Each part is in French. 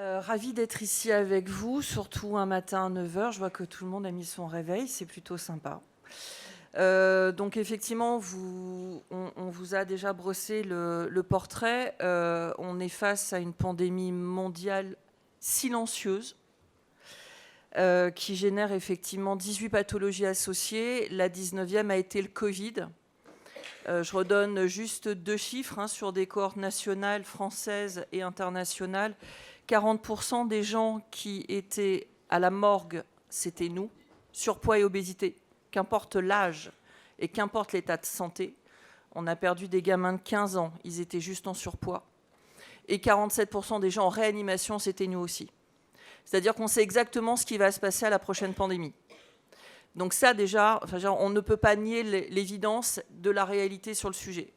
Ravie d'être ici avec vous, surtout un matin à 9 heures. Je vois que tout le monde a mis son réveil, c'est plutôt sympa. Donc effectivement, on vous a déjà brossé le portrait. On est face à une pandémie mondiale silencieuse qui génère effectivement 18 pathologies associées. La 19e a été le Covid. Je redonne juste 2 chiffres sur des cohortes nationales, françaises et internationales. 40% des gens qui étaient à la morgue, c'était nous, surpoids et obésité, qu'importe l'âge et qu'importe l'état de santé. On a perdu des gamins de 15 ans, ils étaient juste en surpoids. Et 47% des gens en réanimation, c'était nous aussi. C'est-à-dire qu'on sait exactement ce qui va se passer à la prochaine pandémie. Donc ça déjà, on ne peut pas nier l'évidence de la réalité sur le sujet.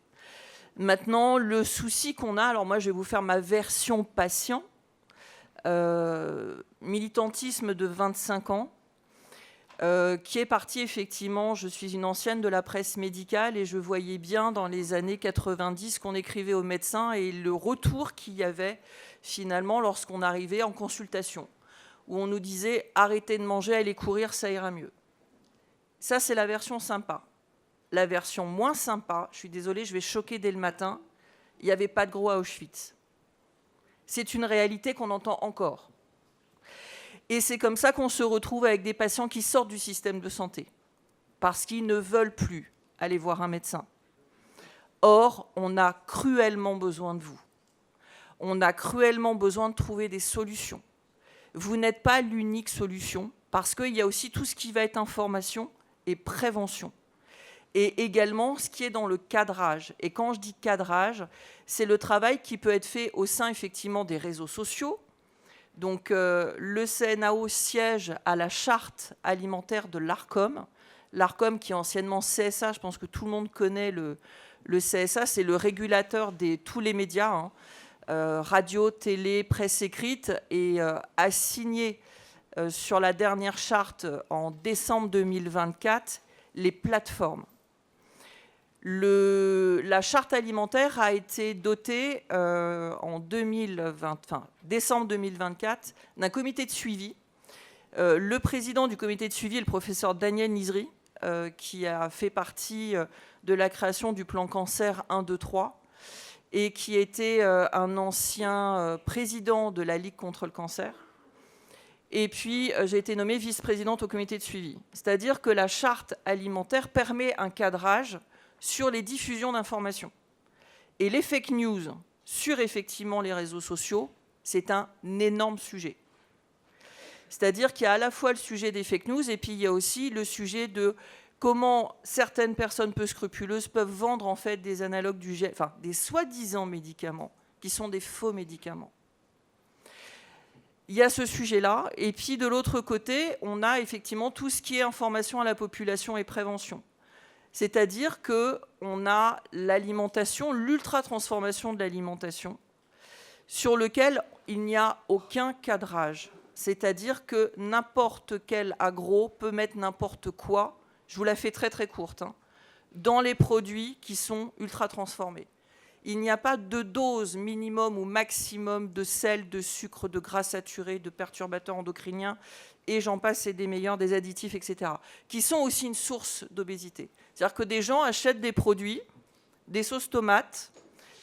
Maintenant, le souci qu'on a, alors moi je vais vous faire ma version patient, militantisme de 25 ans, qui est parti effectivement, je suis une ancienne de la presse médicale et je voyais bien dans les années 90 qu'on écrivait aux médecins et le retour qu'il y avait finalement lorsqu'on arrivait en consultation, où on nous disait arrêtez de manger, allez courir, ça ira mieux. Ça c'est la version sympa. La version moins sympa, je suis désolée, je vais choquer dès le matin, il n'y avait pas de gros à Auschwitz. C'est une réalité qu'on entend encore. Et c'est comme ça qu'on se retrouve avec des patients qui sortent du système de santé, parce qu'ils ne veulent plus aller voir un médecin. Or, on a cruellement besoin de vous. On a cruellement besoin de trouver des solutions. Vous n'êtes pas l'unique solution, parce qu'il y a aussi tout ce qui va être information et prévention. Et également ce qui est dans le cadrage. Et quand je dis cadrage, c'est le travail qui peut être fait au sein effectivement des réseaux sociaux. Donc le CNAO siège à la charte alimentaire de l'ARCOM. L'ARCOM qui est anciennement CSA, je pense que tout le monde connaît le CSA, c'est le régulateur de tous les médias, radio, télé, presse écrite, et a signé sur la dernière charte en décembre 2024 les plateformes. La charte alimentaire a été dotée en décembre 2024 d'un comité de suivi. Le président du comité de suivi est le professeur Daniel Nizri, qui a fait partie de la création du plan cancer 1, 2, 3 et qui était un ancien président de la Ligue contre le cancer. Et puis, j'ai été nommée vice-présidente au comité de suivi. C'est-à-dire que la charte alimentaire permet un cadrage sur les diffusions d'informations. Et les fake news sur effectivement les réseaux sociaux, c'est un énorme sujet. C'est-à-dire qu'il y a à la fois le sujet des fake news et puis il y a aussi le sujet de comment certaines personnes peu scrupuleuses peuvent vendre en fait des analogues des soi-disant médicaments qui sont des faux médicaments. Il y a ce sujet-là, et puis de l'autre côté, on a effectivement tout ce qui est information à la population et prévention. C'est-à-dire qu'on a l'alimentation, l'ultra-transformation de l'alimentation, sur lequel il n'y a aucun cadrage. C'est-à-dire que n'importe quel agro peut mettre n'importe quoi, je vous la fais très très courte, dans les produits qui sont ultra-transformés. Il n'y a pas de dose minimum ou maximum de sel, de sucre, de gras saturés, de perturbateurs endocriniens, et j'en passe, c'est des meilleurs, des additifs, etc., qui sont aussi une source d'obésité. C'est-à-dire que des gens achètent des produits, des sauces tomates,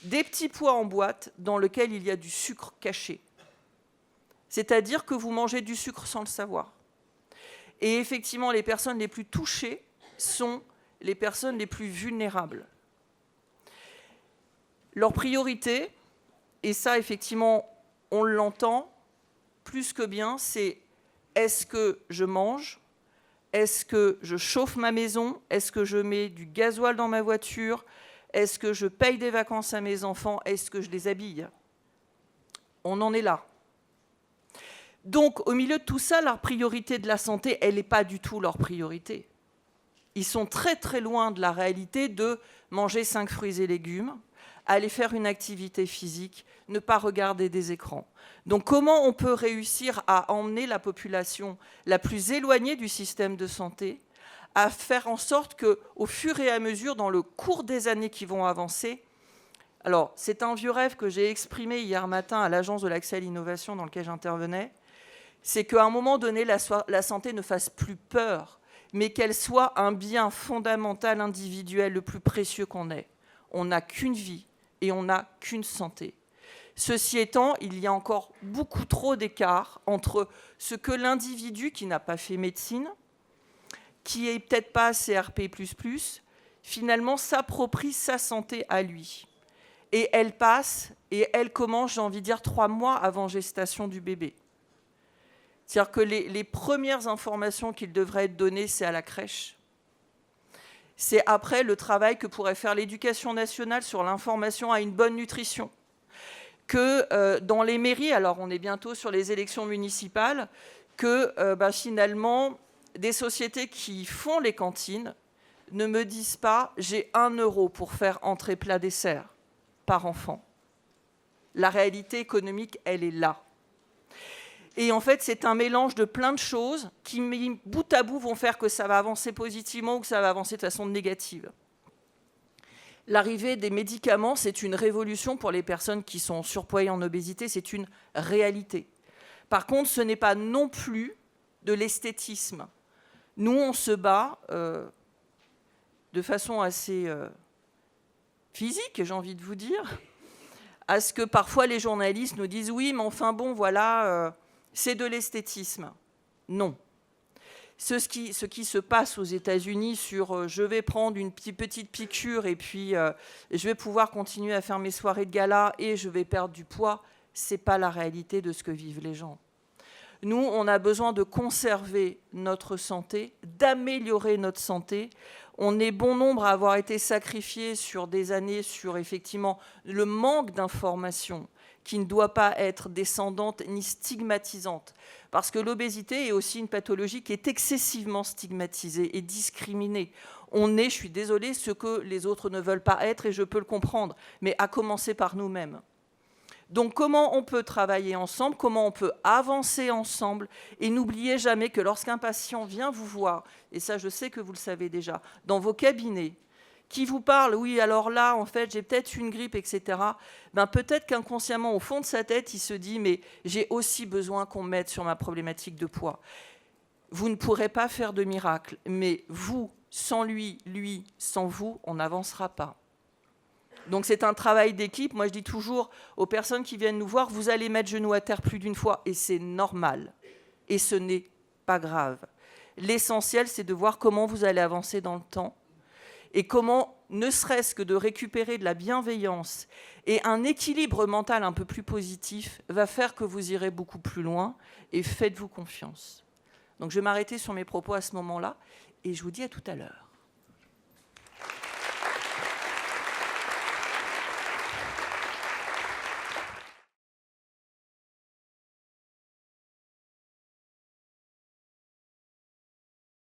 des petits pois en boîte dans lesquels il y a du sucre caché. C'est-à-dire que vous mangez du sucre sans le savoir. Et effectivement, les personnes les plus touchées sont les personnes les plus vulnérables. Leur priorité, et ça effectivement on l'entend plus que bien, c'est est-ce que je mange ? Est-ce que je chauffe ma maison ? Est-ce que je mets du gasoil dans ma voiture ? Est-ce que je paye des vacances à mes enfants ? Est-ce que je les habille ? On en est là. Donc au milieu de tout ça, leur priorité de la santé, elle n'est pas du tout leur priorité. Ils sont très très loin de la réalité de manger 5 fruits et légumes, aller faire une activité physique, ne pas regarder des écrans. Donc comment on peut réussir à emmener la population la plus éloignée du système de santé à faire en sorte qu'au fur et à mesure, dans le cours des années qui vont avancer, Alors, c'est un vieux rêve que j'ai exprimé hier matin à l'Agence de l'accès à l'innovation dans laquelle j'intervenais. C'est qu'à un moment donné, la santé ne fasse plus peur, mais qu'elle soit un bien fondamental, individuel, le plus précieux qu'on ait. On n'a qu'une vie et on n'a qu'une santé. Ceci étant, il y a encore beaucoup trop d'écart entre ce que l'individu qui n'a pas fait médecine, qui n'est peut-être pas CRP++, finalement s'approprie sa santé à lui. Et elle passe, et elle commence, j'ai envie de dire, 3 mois avant gestation du bébé. C'est-à-dire que les premières informations qu'il devrait être données, c'est à la crèche. C'est après le travail que pourrait faire l'éducation nationale sur l'information à une bonne nutrition. Que dans les mairies, alors on est bientôt sur les élections municipales, que finalement, des sociétés qui font les cantines ne me disent pas « j'ai 1 € pour faire entrée plat dessert » par enfant. La réalité économique, elle est là. Et en fait, c'est un mélange de plein de choses qui, mis bout à bout, vont faire que ça va avancer positivement ou que ça va avancer de façon négative. L'arrivée des médicaments, c'est une révolution pour les personnes qui sont en surpoids et en obésité, c'est une réalité. Par contre, ce n'est pas non plus de l'esthétisme. Nous, on se bat de façon assez physique, j'ai envie de vous dire, à ce que parfois les journalistes nous disent « oui, mais enfin bon, voilà, c'est de l'esthétisme ». Non. Ce qui se passe aux États-Unis sur je vais prendre une petite piqûre et puis je vais pouvoir continuer à faire mes soirées de gala et je vais perdre du poids, ce n'est pas la réalité de ce que vivent les gens. Nous, on a besoin de conserver notre santé, d'améliorer notre santé. On est bon nombre à avoir été sacrifiés sur des années sur effectivement le manque d'information qui ne doit pas être descendante ni stigmatisante. Parce que l'obésité est aussi une pathologie qui est excessivement stigmatisée et discriminée. On est, je suis désolée, ce que les autres ne veulent pas être, et je peux le comprendre, mais à commencer par nous-mêmes. Donc comment on peut travailler ensemble, comment on peut avancer ensemble, et n'oubliez jamais que lorsqu'un patient vient vous voir, et ça je sais que vous le savez déjà, dans vos cabinets, qui vous parle, oui, alors là, en fait, j'ai peut-être une grippe, etc., peut-être qu'inconsciemment, au fond de sa tête, il se dit, mais j'ai aussi besoin qu'on m'aide sur ma problématique de poids. Vous ne pourrez pas faire de miracle, mais vous, sans lui, lui, sans vous, on n'avancera pas. Donc c'est un travail d'équipe. Moi, je dis toujours aux personnes qui viennent nous voir, vous allez mettre genou à terre plus d'une fois, et c'est normal. Et ce n'est pas grave. L'essentiel, c'est de voir comment vous allez avancer dans le temps, et comment, ne serait-ce que de récupérer de la bienveillance et un équilibre mental un peu plus positif, va faire que vous irez beaucoup plus loin, et faites-vous confiance. Donc je vais m'arrêter sur mes propos à ce moment-là, et je vous dis à tout à l'heure.